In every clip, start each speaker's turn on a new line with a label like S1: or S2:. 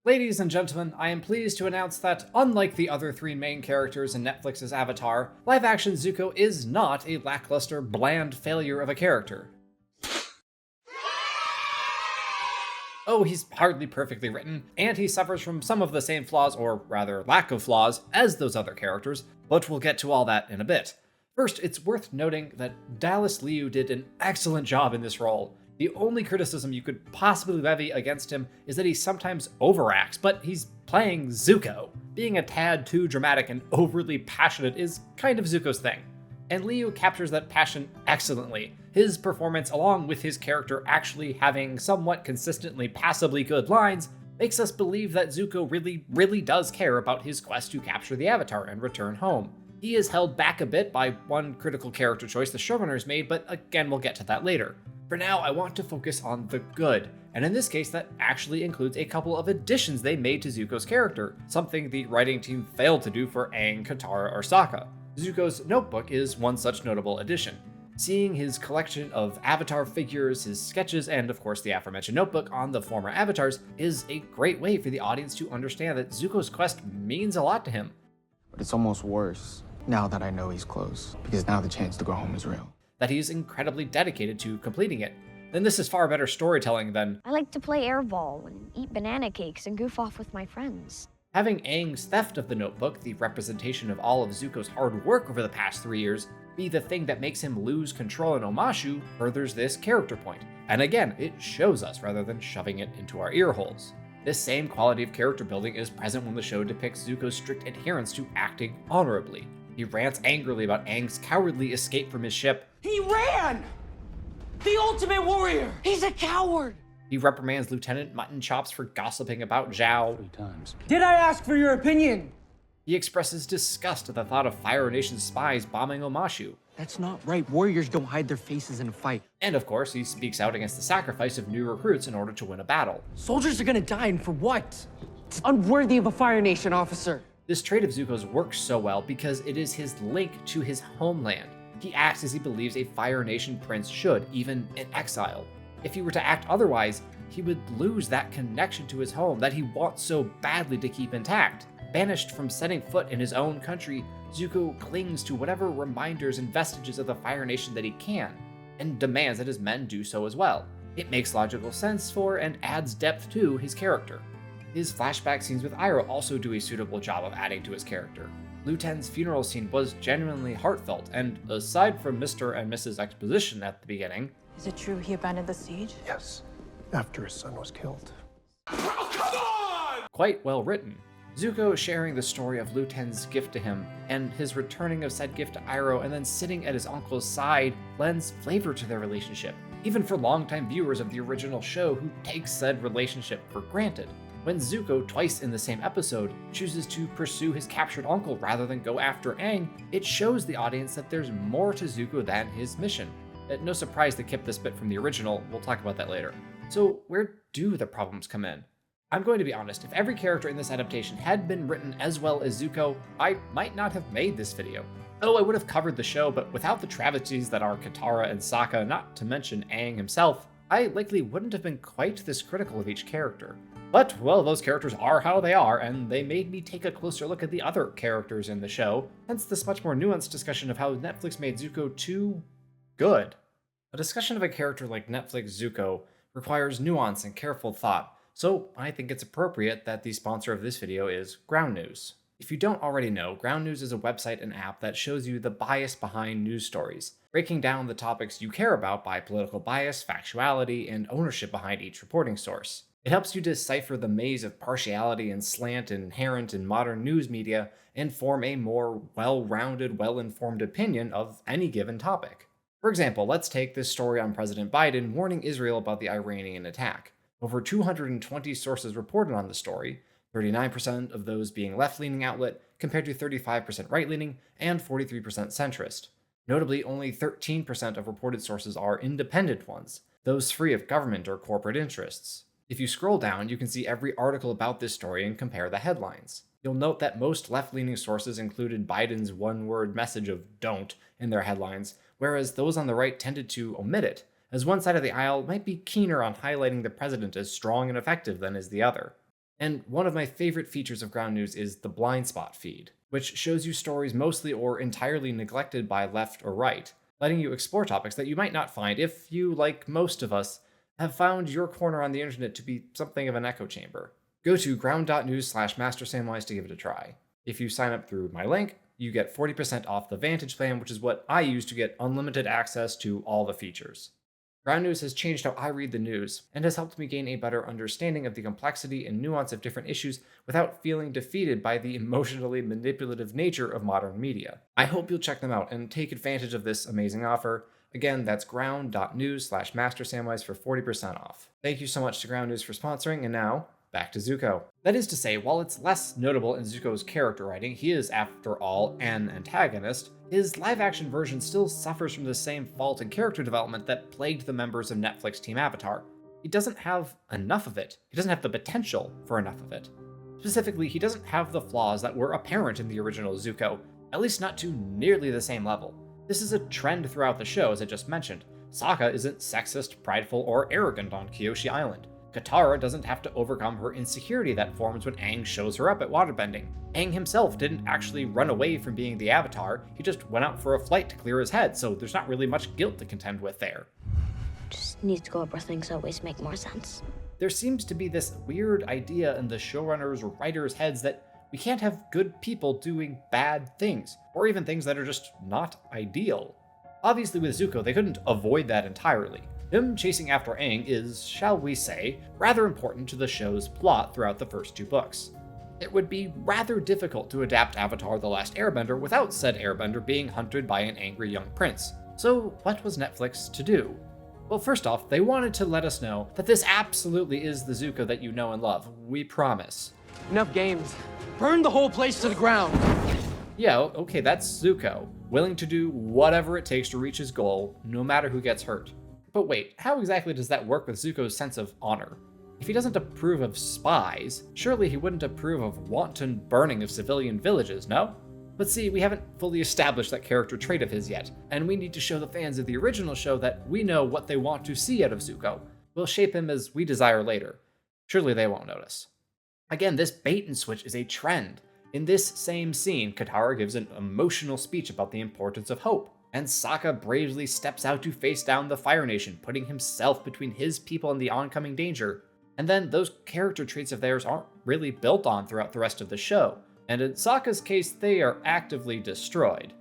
S1: Ladies and gentlemen, I am pleased to announce that, unlike the other three main characters in Netflix's Avatar, live-action Zuko is not a lackluster, bland failure of a character. Oh, he's hardly perfectly written, and he suffers from some of the same flaws, or rather lack of flaws, as those other characters, but we'll get to all that in a bit. First, it's worth noting that Dallas Liu did an excellent job in this role. The only criticism you could possibly levy against him is that he sometimes overacts, but he's playing Zuko. Being a tad too dramatic and overly passionate is kind of Zuko's thing. And Liu captures that passion excellently. His performance, along with his character actually having somewhat consistently passably good lines, makes us believe that Zuko really does care about his quest to capture the Avatar and return home. He is held back a bit by one critical character choice the showrunners made, but again, we'll get to that later. For now, I want to focus on the good, and in this case, that actually includes a couple of additions they made to Zuko's character, something the writing team failed to do for Aang, Katara, or Sokka. Zuko's notebook is one such notable addition. Seeing his collection of Avatar figures, his sketches, and of course the aforementioned notebook on the former Avatars is a great way for the audience to understand that Zuko's quest means a lot to him.
S2: But it's almost worse now that I know he's close, because now the chance to go home is real.
S1: That he's incredibly dedicated to completing it. Then this is far better storytelling than,
S3: I like to play airball and eat banana cakes and goof off with my friends.
S1: having Aang's theft of the notebook, the representation of all of Zuko's hard work over the past 3 years, be the thing that makes him lose control in Omashu furthers this character point. And again, it shows us rather than shoving it into our ear holes. This same quality of character building is present when the show depicts Zuko's strict adherence to acting honorably. He rants angrily about Aang's cowardly escape from his ship.
S4: He ran! The ultimate warrior! He's a coward!
S1: He reprimands Lieutenant Mutton Chops for gossiping about Zhao.
S5: 3 times.
S4: Did I ask for your opinion?
S1: He expresses disgust at the thought of Fire Nation spies bombing Omashu.
S6: That's not right. Warriors don't hide their faces in a fight.
S1: And of course, he speaks out against the sacrifice of new recruits in order to win a battle.
S6: Soldiers are gonna die, and for what?
S4: It's unworthy of a Fire Nation officer.
S1: This trait of Zuko's works so well because it is his link to his homeland. He acts as he believes a Fire Nation prince should, even in exile. If he were to act otherwise, he would lose that connection to his home that he wants so badly to keep intact. Banished from setting foot in his own country, Zuko clings to whatever reminders and vestiges of the Fire Nation that he can, and demands that his men do so as well. It makes logical sense for and adds depth to his character. His flashback scenes with Iroh also do a suitable job of adding to his character. Lu Ten's funeral scene was genuinely heartfelt, and aside from Mr. and Mrs. Exposition at the beginning,
S7: Is it true he abandoned the siege?
S8: Yes, after his son was killed.
S1: quite well written. Zuko sharing the story of Lu Ten's gift to him, and his returning of said gift to Iroh and then sitting at his uncle's side lends flavor to their relationship, even for longtime viewers of the original show who take said relationship for granted. When Zuko, twice in the same episode, chooses to pursue his captured uncle rather than go after Aang, it shows the audience that there's more to Zuko than his mission. No surprise they kept this bit from the original, we'll talk about that later. So where do the problems come in? I'm going to be honest, if every character in this adaptation had been written as well as Zuko, I might not have made this video. Oh, I would have covered the show, but without the travesties that are Katara and Sokka, not to mention Aang himself, I likely wouldn't have been quite this critical of each character. But, well, those characters are how they are, and they made me take a closer look at the other characters in the show, hence this much more nuanced discussion of how Netflix made Zuko too good. A discussion of a character like Netflix Zuko requires nuance and careful thought, so I think it's appropriate that the sponsor of this video is Ground News. If you don't already know, Ground News is a website and app that shows you the bias behind news stories, breaking down the topics you care about by political bias, factuality, and ownership behind each reporting source. It helps you decipher the maze of partiality and slant inherent in modern news media and form a more well-rounded, well-informed opinion of any given topic. For example, let's take this story on President Biden warning Israel about the Iranian attack. Over 220 sources reported on the story, 39% of those being left-leaning outlet compared to 35% right-leaning and 43% centrist. Notably, only 13% of reported sources are independent ones, those free of government or corporate interests. If you scroll down, you can see every article about this story and compare the headlines. You'll note that most left-leaning sources included Biden's one-word message of "don't" in their headlines, whereas those on the right tended to omit it, as one side of the aisle might be keener on highlighting the president as strong and effective than is the other. And one of my favorite features of Ground News is the blind spot feed, which shows you stories mostly or entirely neglected by left or right, letting you explore topics that you might not find if you, like most of us, have found your corner on the internet to be something of an echo chamber. Go to ground.news/mastersamwise to give it a try. If you sign up through my link, you get 40% off the Vantage plan, which is what I use to get unlimited access to all the features. Ground News has changed how I read the news, and has helped me gain a better understanding of the complexity and nuance of different issues without feeling defeated by the emotionally manipulative nature of modern media. I hope you'll check them out and take advantage of this amazing offer. Again, that's ground.news/mastersamwise for 40% off. Thank you so much to Ground News for sponsoring, and now, back to Zuko. That is to say, while it's less notable in Zuko's character writing, he is, after all, an antagonist, his live-action version still suffers from the same fault in character development that plagued the members of Netflix Team Avatar. He doesn't have enough of it. He doesn't have the potential for enough of it. Specifically, he doesn't have the flaws that were apparent in the original Zuko, at least not to nearly the same level. This is a trend throughout the show, as I just mentioned. Sokka isn't sexist, prideful, or arrogant on Kyoshi Island. Katara doesn't have to overcome her insecurity that forms when Aang shows her up at waterbending. Aang himself didn't actually run away from being the Avatar, he just went out for a flight to clear his head, so there's not really much guilt to contend with there.
S3: Just needs to go where things always make more sense.
S1: There seems to be this weird idea in the showrunners' or writers' heads that we can't have good people doing bad things, or even things that are just not ideal. Obviously with Zuko, they couldn't avoid that entirely. Him chasing after Aang is, shall we say, rather important to the show's plot throughout the first 2 books. It would be rather difficult to adapt Avatar: The Last Airbender without said airbender being hunted by an angry young prince. So what was Netflix to do? Well, first off, they wanted to let us know that this absolutely is the Zuko that you know and love. We promise.
S6: Enough games. Burn the whole place to the ground.
S1: Yeah, okay, that's Zuko, willing to do whatever it takes to reach his goal, no matter who gets hurt. But wait, how exactly does that work with Zuko's sense of honor? If he doesn't approve of spies, surely he wouldn't approve of wanton burning of civilian villages, no? But see, we haven't fully established that character trait of his yet, and we need to show the fans of the original show that we know what they want to see out of Zuko. We'll shape him as we desire later. Surely they won't notice. Again, this bait and switch is a trend. In this same scene, Katara gives an emotional speech about the importance of hope, and Sokka bravely steps out to face down the Fire Nation, putting himself between his people and the oncoming danger. And then those character traits of theirs aren't really built on throughout the rest of the show, and in Sokka's case, they are actively destroyed.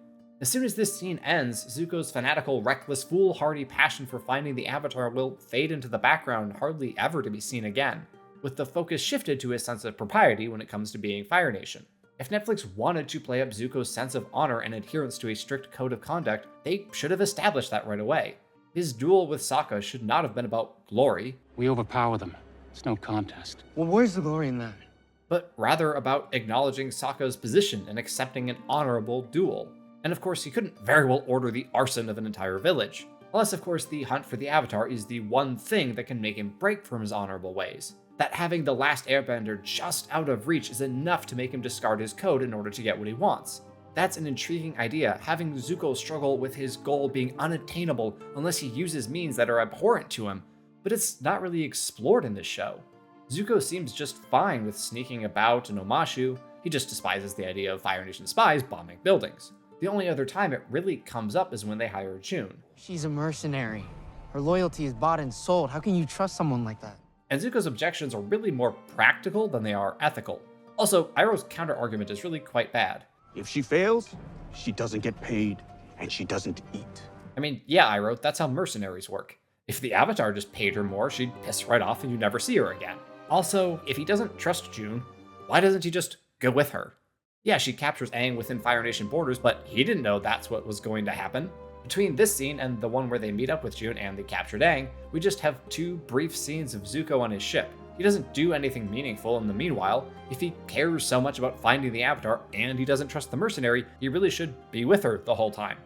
S1: As soon as this scene ends, Zuko's fanatical, reckless, foolhardy passion for finding the Avatar will fade into the background, hardly ever to be seen again, with the focus shifted to his sense of propriety when it comes to being Fire Nation. If Netflix wanted to play up Zuko's sense of honor and adherence to a strict code of conduct, they should have established that right away. His duel with Sokka should not have been about glory.
S5: We overpower them. It's no contest.
S6: Well, where's the glory in that?
S1: But rather about acknowledging Sokka's position and accepting an honorable duel. And of course, he couldn't very well order the arson of an entire village. Unless, of course, the hunt for the Avatar is the one thing that can make him break from his honorable ways. That having the last airbender just out of reach is enough to make him discard his code in order to get what he wants. That's an intriguing idea, having Zuko struggle with his goal being unattainable unless he uses means that are abhorrent to him, but it's not really explored in this show. Zuko seems just fine with sneaking about in Omashu, he just despises the idea of Fire Nation spies bombing buildings. The only other time it really comes up is when they hire June.
S6: She's a mercenary. Her loyalty is bought and sold. How can you trust someone like that?
S1: And Zuko's objections are really more practical than they are ethical. Also, Iroh's counter-argument is really quite bad.
S9: If she fails, she doesn't get paid, and she doesn't eat.
S1: I mean, yeah, Iroh, that's how mercenaries work. If the Avatar just paid her more, she'd piss right off and you'd never see her again. Also, if he doesn't trust June, why doesn't he just go with her? Yeah, she captures Aang within Fire Nation borders, but he didn't know that's what was going to happen. Between this scene and the one where they meet up with June and the captured Aang, we just have 2 brief scenes of Zuko on his ship. He doesn't do anything meaningful in the meanwhile. If he cares so much about finding the Avatar and he doesn't trust the mercenary, he really should be with her the whole time.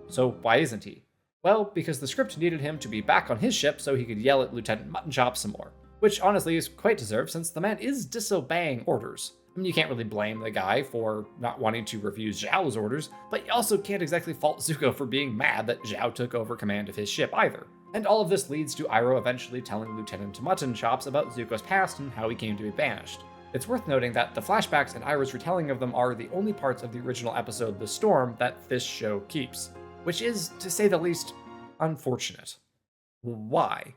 S1: So why isn't he? Well, because the script needed him to be back on his ship so he could yell at Lieutenant Muttonchop some more. Which honestly is quite deserved since the man is disobeying orders. I mean, you can't really blame the guy for not wanting to refuse Zhao's orders, but you also can't exactly fault Zuko for being mad that Zhao took over command of his ship either. And all of this leads to Iroh eventually telling Lieutenant Muttonchops about Zuko's past and how he came to be banished. It's worth noting that the flashbacks and Iroh's retelling of them are the only parts of the original episode The Storm that this show keeps, which is, to say the least, unfortunate. Why?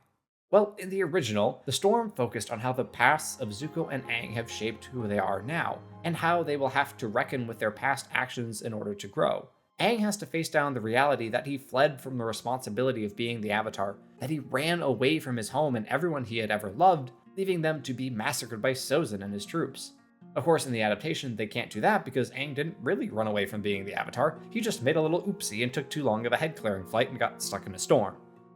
S1: Well, in the original, The Storm focused on how the pasts of Zuko and Aang have shaped who they are now, and how they will have to reckon with their past actions in order to grow. Aang has to face down the reality that he fled from the responsibility of being the Avatar, that he ran away from his home and everyone he had ever loved, leaving them to be massacred by Sozin and his troops. Of course, in the adaptation, they can't do that because Aang didn't really run away from being the Avatar, he just made a little oopsie and took too long of a head-clearing flight and got stuck in a storm.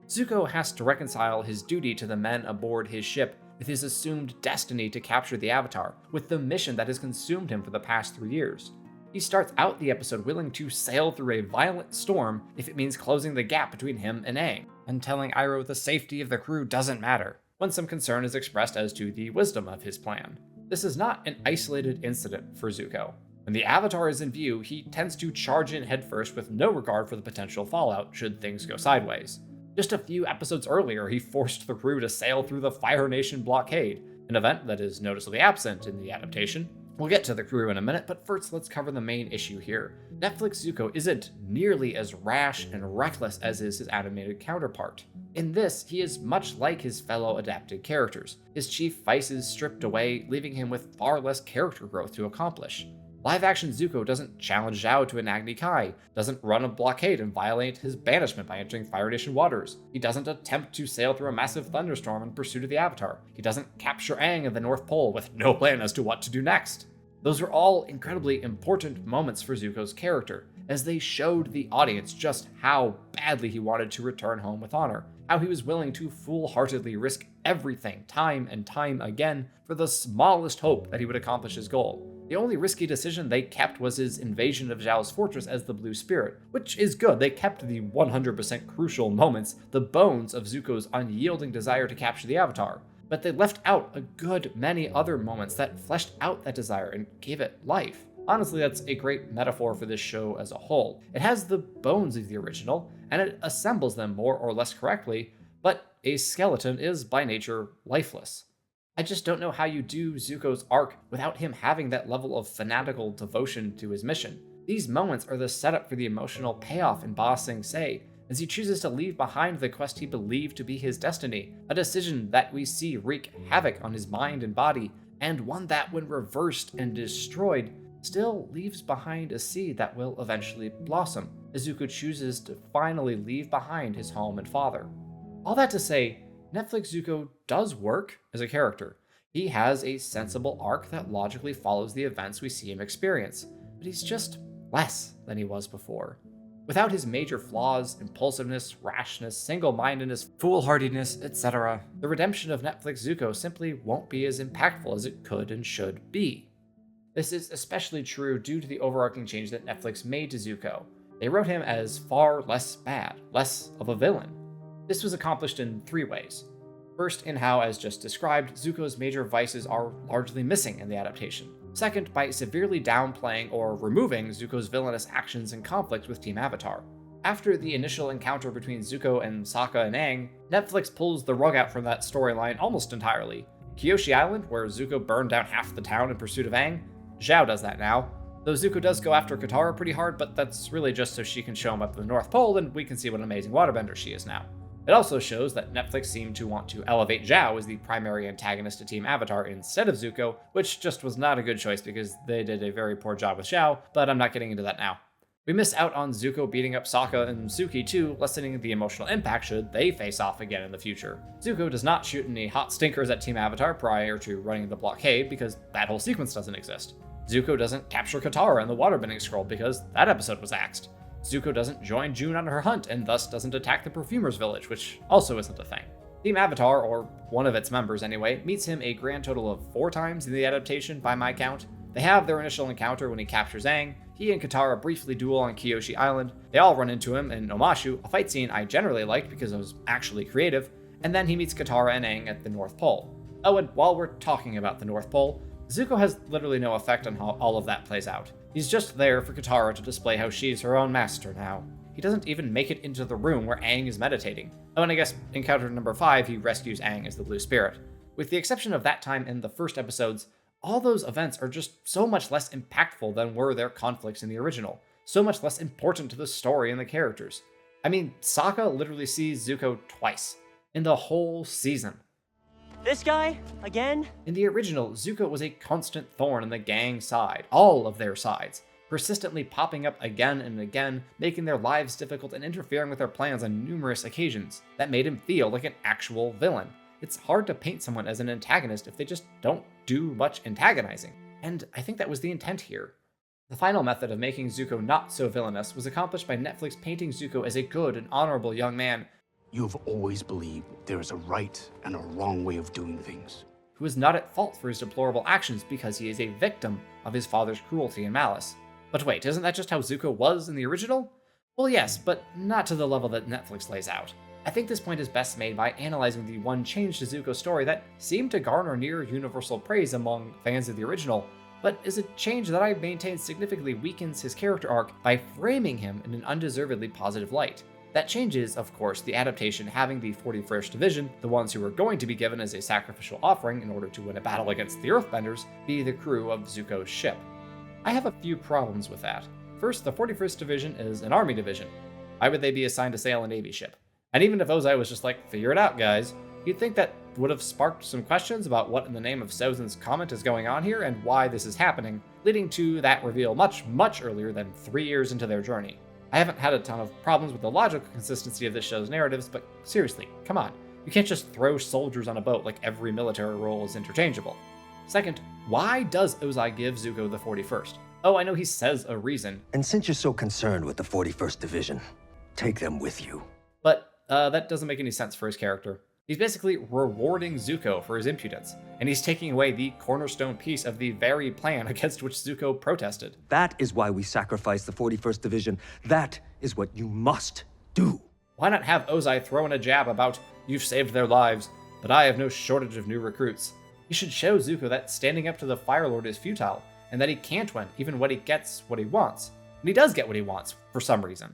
S1: Zuko has to reconcile his duty to the men aboard his ship with his assumed destiny to capture the Avatar, with the mission that has consumed him for the past 3 years. He starts out the episode willing to sail through a violent storm if it means closing the gap between him and Aang, and telling Iroh the safety of the crew doesn't matter, when some concern is expressed as to the wisdom of his plan. This is not an isolated incident for Zuko. When the Avatar is in view, he tends to charge in headfirst with no regard for the potential fallout should things go sideways. Just a few episodes earlier, he forced the crew to sail through the Fire Nation blockade, an event that is noticeably absent in the adaptation. We'll get to the crew in a minute, but first let's cover the main issue here. Netflix Zuko isn't nearly as rash and reckless as is his animated counterpart. In this, he is much like his fellow adapted characters, his chief vices stripped away, leaving him with far less character growth to accomplish. Live-action Zuko doesn't challenge Zhao to an Agni Kai, doesn't run a blockade and violate his banishment by entering Fire Nation waters. He doesn't attempt to sail through a massive thunderstorm in pursuit of the Avatar. He doesn't capture Aang at the North Pole with no plan as to what to do next. Those are all incredibly important moments for Zuko's character, as they showed the audience just how badly he wanted to return home with honor, how he was willing to foolhardily risk everything time and time again for the smallest hope that he would accomplish his goal. The only risky decision they kept was his invasion of Zhao's fortress as the Blue Spirit, which is good. They kept the 100% crucial moments, the bones of Zuko's unyielding desire to capture the Avatar, but they left out a good many other moments that fleshed out that desire and gave it life. Honestly, that's a great metaphor for this show as a whole. It has the bones of the original, and it assembles them more or less correctly, but a skeleton is by nature lifeless. I just don't know how you do Zuko's arc without him having that level of fanatical devotion to his mission. These moments are the setup for the emotional payoff in Ba Sing Se, as he chooses to leave behind the quest he believed to be his destiny, a decision that we see wreak havoc on his mind and body, and one that, when reversed and destroyed, still leaves behind a seed that will eventually blossom, as Zuko chooses to finally leave behind his home and father. All that to say, Netflix Zuko does work as a character. He has a sensible arc that logically follows the events we see him experience, but he's just less than he was before. Without his major flaws, impulsiveness, rashness, single-mindedness, foolhardiness, etc., the redemption of Netflix Zuko simply won't be as impactful as it could and should be. This is especially true due to the overarching change that Netflix made to Zuko. They wrote him as far less bad, less of a villain. This was accomplished in 3 ways. First, in how, as just described, Zuko's major vices are largely missing in the adaptation. Second, by severely downplaying or removing Zuko's villainous actions and conflict with Team Avatar. After the initial encounter between Zuko and Sokka and Aang, Netflix pulls the rug out from that storyline almost entirely. Kyoshi Island, where Zuko burned down half the town in pursuit of Aang, Zhao does that now. Though Zuko does go after Katara pretty hard, but that's really just so she can show him up at the North Pole and we can see what an amazing waterbender she is now. It also shows that Netflix seemed to want to elevate Zhao as the primary antagonist to Team Avatar instead of Zuko, which just was not a good choice because they did a very poor job with Zhao, but I'm not getting into that now. We miss out on Zuko beating up Sokka and Suki too, lessening the emotional impact should they face off again in the future. Zuko does not shoot any hot stinkers at Team Avatar prior to running the blockade because that whole sequence doesn't exist. Zuko doesn't capture Katara in the waterbending scroll because that episode was axed. Zuko doesn't join June on her hunt and thus doesn't attack the Perfumer's Village, which also isn't a thing. Team Avatar, or one of its members anyway, meets him a grand total of 4 times in the adaptation by my count. They have their initial encounter when he captures Aang, he and Katara briefly duel on Kyoshi Island, they all run into him in Omashu, a fight scene I generally liked because it was actually creative, and then he meets Katara and Aang at the North Pole. Oh, and while we're talking about the North Pole, Zuko has literally no effect on how all of that plays out. He's just there for Katara to display how she's her own master now. He doesn't even make it into the room where Aang is meditating. Oh, and I guess encounter number 5, he rescues Aang as the Blue Spirit. With the exception of that time in the first episodes, all those events are just so much less impactful than were their conflicts in the original, so much less important to the story and the characters. I mean, Sokka literally sees Zuko twice in the whole season.
S4: This guy? Again?
S1: In the original, Zuko was a constant thorn in the gang's side, all of their sides, persistently popping up again and again, making their lives difficult and interfering with their plans on numerous occasions. That made him feel like an actual villain. It's hard to paint someone as an antagonist if they just don't do much antagonizing. And I think that was the intent here. The final method of making Zuko not so villainous was accomplished by Netflix painting Zuko as a good and honorable young man
S9: You've always believed there is a right and a wrong way of doing things.
S1: who is not at fault for his deplorable actions because he is a victim of his father's cruelty and malice. But wait, isn't that just how Zuko was in the original? Well, yes, but not to the level that Netflix lays out. I think this point is best made by analyzing the one change to Zuko's story that seemed to garner near universal praise among fans of the original, but is a change that I maintain significantly weakens his character arc by framing him in an undeservedly positive light. That change is, of course, the adaptation having the 41st Division, the ones who were going to be given as a sacrificial offering in order to win a battle against the Earthbenders, be the crew of Zuko's ship. I have a few problems with that. First, the 41st Division is an army division. Why would they be assigned to sail a navy ship? And even if Ozai was just like, figure it out, guys, you'd think that would have sparked some questions about what in the name of Sozin's comment is going on here and why this is happening, leading to that reveal much, much earlier than 3 years into their journey. I haven't had a ton of problems with the logical consistency of this show's narratives, but seriously, come on. You can't just throw soldiers on a boat like every military role is interchangeable. Second, why does Ozai give Zuko the 41st? Oh, I know he says a reason.
S10: And since you're so concerned with the 41st Division, take them with you.
S1: But that doesn't make any sense for his character. He's basically rewarding Zuko for his impudence, and he's taking away the cornerstone piece of the very plan against which Zuko protested.
S10: That is why we sacrificed the 41st Division. That is what you must do.
S1: Why not have Ozai throw in a jab about, you've saved their lives, but I have no shortage of new recruits? He should show Zuko that standing up to the Fire Lord is futile, and that he can't win even when he gets what he wants. And he does get what he wants, for some reason.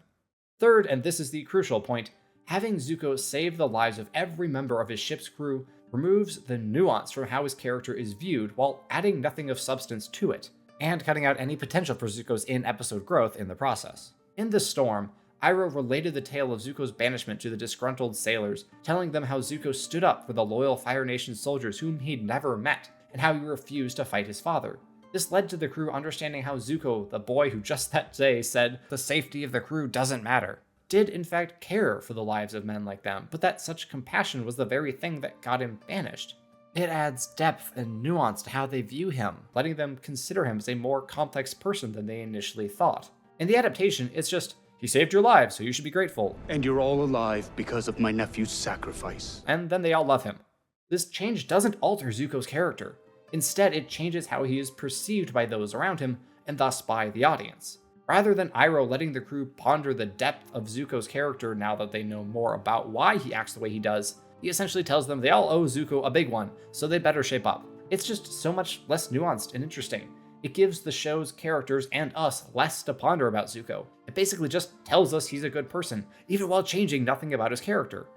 S1: Third, and this is the crucial point, having Zuko save the lives of every member of his ship's crew removes the nuance from how his character is viewed while adding nothing of substance to it, and cutting out any potential for Zuko's in-episode growth in the process. In the storm, Iroh related the tale of Zuko's banishment to the disgruntled sailors, telling them how Zuko stood up for the loyal Fire Nation soldiers whom he'd never met, and how he refused to fight his father. This led to the crew understanding how Zuko, the boy who just that day said, the safety of the crew doesn't matter, did in fact care for the lives of men like them, but that such compassion was the very thing that got him banished. It adds depth and nuance to how they view him, letting them consider him as a more complex person than they initially thought. In the adaptation, it's just, he saved your lives, so you should be grateful.
S9: And you're all alive because of my nephew's sacrifice.
S1: And then they all love him. This change doesn't alter Zuko's character. Instead, it changes how he is perceived by those around him, and thus by the audience. Rather than Iroh letting the crew ponder the depth of Zuko's character now that they know more about why he acts the way he does, he essentially tells them they all owe Zuko a big one, so they better shape up. It's just so much less nuanced and interesting. It gives the show's characters and us less to ponder about Zuko. It basically just tells us he's a good person, even while changing nothing about his character.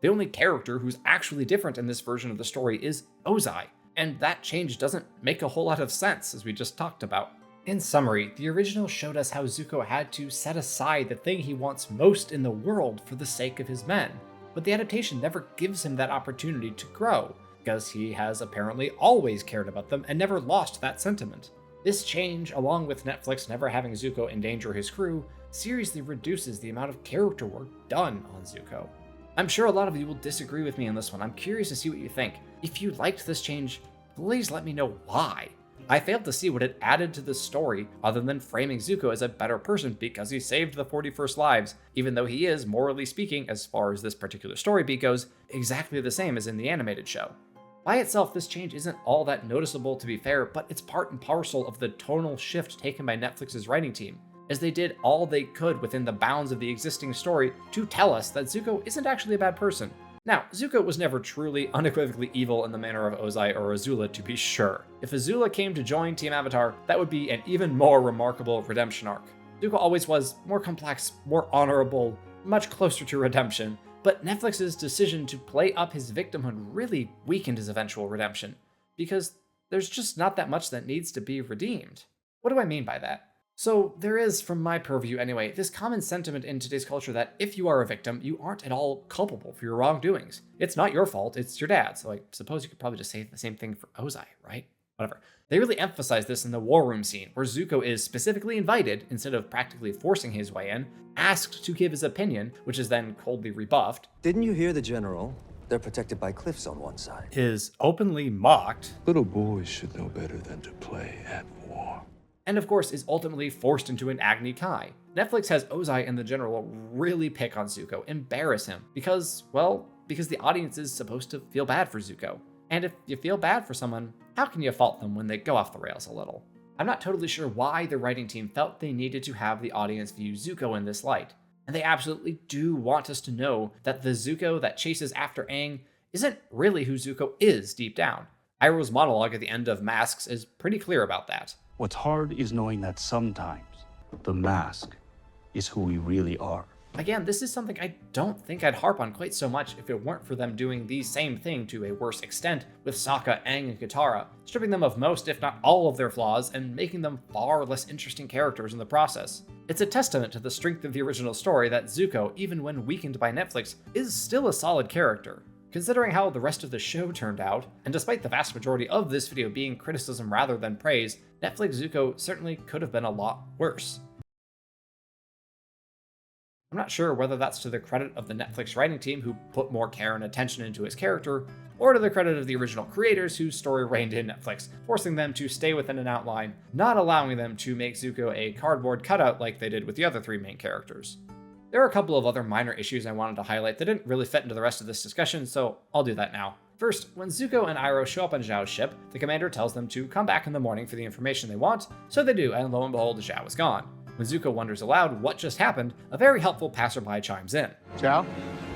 S1: The only character who's actually different in this version of the story is Ozai, and that change doesn't make a whole lot of sense, as we just talked about. In summary, the original showed us how Zuko had to set aside the thing he wants most in the world for the sake of his men, but the adaptation never gives him that opportunity to grow, because he has apparently always cared about them and never lost that sentiment. This change, along with Netflix never having Zuko endanger his crew, seriously reduces the amount of character work done on Zuko. I'm sure a lot of you will disagree with me on this one. I'm curious to see what you think. If you liked this change, please let me know why. I failed to see what it added to the story other than framing Zuko as a better person because he saved the 41st lives, even though he is, morally speaking, as far as this particular story beat goes, exactly the same as in the animated show. By itself, this change isn't all that noticeable to be fair, but it's part and parcel of the tonal shift taken by Netflix's writing team, as they did all they could within the bounds of the existing story to tell us that Zuko isn't actually a bad person. Now, Zuko was never truly unequivocally evil in the manner of Ozai or Azula, to be sure. If Azula came to join Team Avatar, that would be an even more remarkable redemption arc. Zuko always was more complex, more honorable, much closer to redemption, But Netflix's decision to play up his victimhood really weakened his eventual redemption, because there's just not that much that needs to be redeemed. What do I mean by that? So there is, from my purview anyway, this common sentiment in today's culture that if you are a victim, you aren't at all culpable for your wrongdoings. It's not your fault, it's your dad's. So I suppose you could probably just say the same thing for Ozai, right? Whatever. They really emphasize this in the war room scene, where Zuko is specifically invited, instead of practically forcing his way in, asked to give his opinion, which is then coldly rebuffed.
S10: Didn't you hear the general? They're protected by cliffs on one side.
S1: Is openly mocked.
S11: Little boys should know better than to play at war.
S1: And of course is ultimately forced into an Agni Kai. Netflix has Ozai and the general really pick on Zuko, embarrass him, because the audience is supposed to feel bad for Zuko. And if you feel bad for someone, how can you fault them when they go off the rails a little? I'm not totally sure why the writing team felt they needed to have the audience view Zuko in this light. And they absolutely do want us to know that the Zuko that chases after Aang isn't really who Zuko is deep down. Iroh's monologue at the end of Masks is pretty clear about that.
S9: What's hard is knowing that sometimes the mask is who we really are.
S1: Again, this is something I don't think I'd harp on quite so much if it weren't for them doing the same thing to a worse extent with Sokka, Aang, and Katara, stripping them of most, if not all, of their flaws and making them far less interesting characters in the process. It's a testament to the strength of the original story that Zuko, even when weakened by Netflix, is still a solid character. Considering how the rest of the show turned out, and despite the vast majority of this video being criticism rather than praise, Netflix Zuko certainly could have been a lot worse. I'm not sure whether that's to the credit of the Netflix writing team who put more care and attention into his character, or to the credit of the original creators whose story reigned in Netflix, forcing them to stay within an outline, not allowing them to make Zuko a cardboard cutout like they did with the other three main characters. There are a couple of other minor issues I wanted to highlight that didn't really fit into the rest of this discussion, so I'll do that now. First, when Zuko and Iroh show up on Zhao's ship, the commander tells them to come back in the morning for the information they want, so they do, and lo and behold, Zhao is gone. When Zuko wonders aloud what just happened, a very helpful passerby chimes in.
S12: Zhao,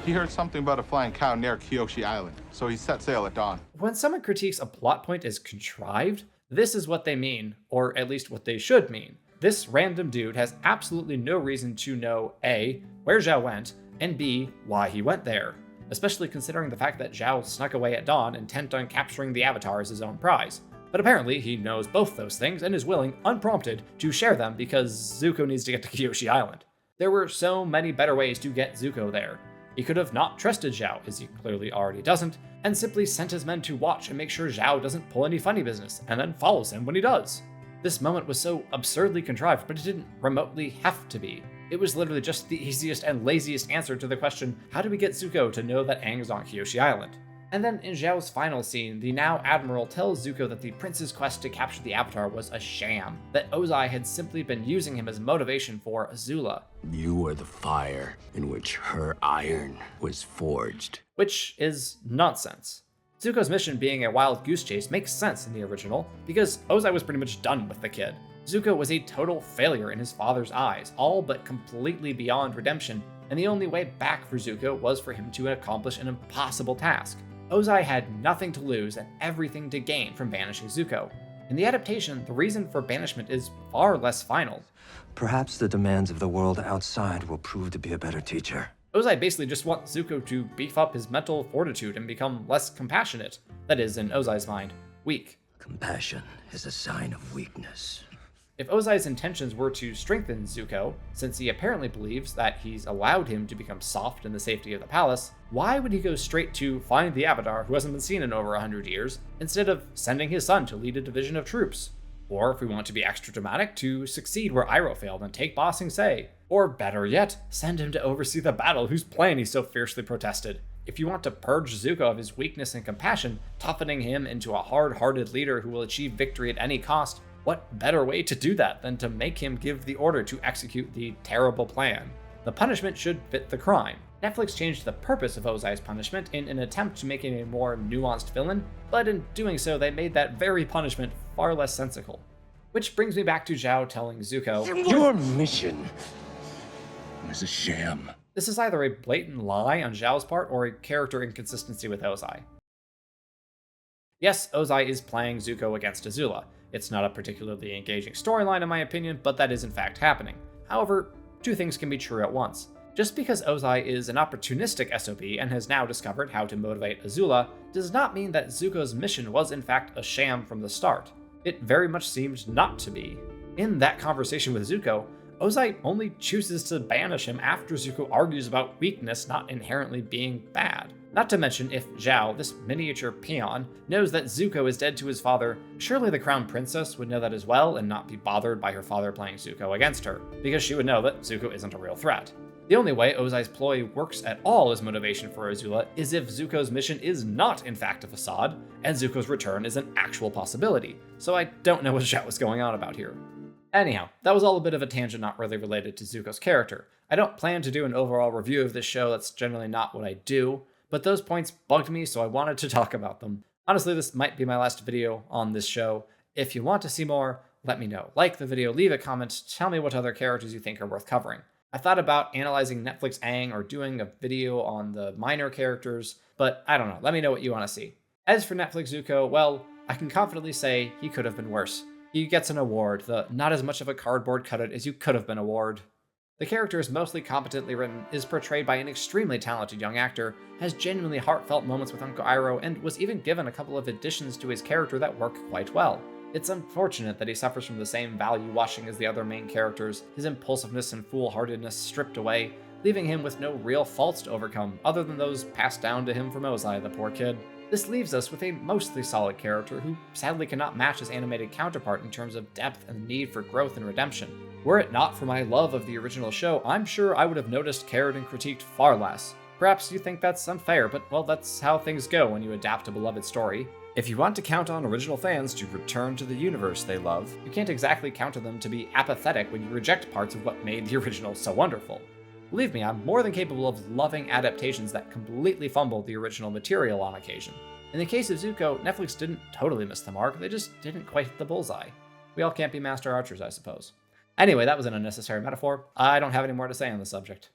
S12: he heard something about a flying cow near Kyoshi Island, so he set sail at dawn.
S1: When someone critiques a plot point as contrived, this is what they mean, or at least what they should mean. This random dude has absolutely no reason to know A, where Zhao went, and B, why he went there, especially considering the fact that Zhao snuck away at dawn intent on capturing the Avatar as his own prize. But apparently he knows both those things and is willing, unprompted, to share them because Zuko needs to get to Kyoshi Island. There were so many better ways to get Zuko there. He could have not trusted Zhao, as he clearly already doesn't, and simply sent his men to watch and make sure Zhao doesn't pull any funny business, and then follows him when he does. This moment was so absurdly contrived, but it didn't remotely have to be. It was literally just the easiest and laziest answer to the question, how do we get Zuko to know that Aang is on Kyoshi Island? And then in Zhao's final scene, the now Admiral tells Zuko that the prince's quest to capture the Avatar was a sham, that Ozai had simply been using him as motivation for Azula.
S13: You were the fire in which her iron was forged.
S1: Which is nonsense. Zuko's mission being a wild goose chase makes sense in the original, because Ozai was pretty much done with the kid. Zuko was a total failure in his father's eyes, all but completely beyond redemption, and the only way back for Zuko was for him to accomplish an impossible task. Ozai had nothing to lose and everything to gain from banishing Zuko. In the adaptation, the reason for banishment is far less final.
S10: Perhaps the demands of the world outside will prove to be a better teacher.
S1: Ozai basically just wants Zuko to beef up his mental fortitude and become less compassionate. That is, in Ozai's mind, weak.
S13: Compassion is a sign of weakness.
S1: If Ozai's intentions were to strengthen Zuko, since he apparently believes that he's allowed him to become soft in the safety of the palace, why would he go straight to find the Avatar who hasn't been seen in over 100 years, instead of sending his son to lead a division of troops? Or, if we want to be extra dramatic, to succeed where Iroh failed and take Ba Sing Se. Or better yet, send him to oversee the battle whose plan he so fiercely protested. If you want to purge Zuko of his weakness and compassion, toughening him into a hard-hearted leader who will achieve victory at any cost, what better way to do that than to make him give the order to execute the terrible plan? The punishment should fit the crime. Netflix changed the purpose of Ozai's punishment in an attempt to make him a more nuanced villain, but in doing so they made that very punishment far less sensical. Which brings me back to Zhao telling Zuko,
S13: "Your mission was a sham."
S1: This is either a blatant lie on Zhao's part or a character inconsistency with Ozai. Yes, Ozai is playing Zuko against Azula. It's not a particularly engaging storyline in my opinion, but that is in fact happening. However, two things can be true at once. Just because Ozai is an opportunistic SOB and has now discovered how to motivate Azula, does not mean that Zuko's mission was in fact a sham from the start. It very much seemed not to be. In that conversation with Zuko, Ozai only chooses to banish him after Zuko argues about weakness not inherently being bad. Not to mention, if Zhao, this miniature peon, knows that Zuko is dead to his father, surely the Crown Princess would know that as well and not be bothered by her father playing Zuko against her, because she would know that Zuko isn't a real threat. The only way Ozai's ploy works at all as motivation for Azula is if Zuko's mission is not in fact a facade, and Zuko's return is an actual possibility, so I don't know what Zhao was going on about here. Anyhow, that was all a bit of a tangent not really related to Zuko's character. I don't plan to do an overall review of this show, that's generally not what I do, but those points bugged me, so I wanted to talk about them. Honestly, this might be my last video on this show. If you want to see more, let me know. Like the video, leave a comment, tell me what other characters you think are worth covering. I thought about analyzing Netflix Aang or doing a video on the minor characters, but I don't know, let me know what you want to see. As for Netflix Zuko, well, I can confidently say he could have been worse. He gets an award, the not as much of a cardboard cutout as you could have been award. The character is mostly competently written, is portrayed by an extremely talented young actor, has genuinely heartfelt moments with Uncle Iroh, and was even given a couple of additions to his character that work quite well. It's unfortunate that he suffers from the same value washing as the other main characters, his impulsiveness and foolhardiness stripped away, leaving him with no real faults to overcome other than those passed down to him from Ozai, the poor kid. This leaves us with a mostly solid character who sadly cannot match his animated counterpart in terms of depth and need for growth and redemption. Were it not for my love of the original show, I'm sure I would have noticed, cared, and critiqued far less. Perhaps you think that's unfair, but well, that's how things go when you adapt a beloved story. If you want to count on original fans to return to the universe they love, you can't exactly count on them to be apathetic when you reject parts of what made the original so wonderful. Believe me, I'm more than capable of loving adaptations that completely fumble the original material on occasion. In the case of Zuko, Netflix didn't totally miss the mark, they just didn't quite hit the bullseye. We all can't be master archers, I suppose. Anyway, that was an unnecessary metaphor. I don't have any more to say on the subject.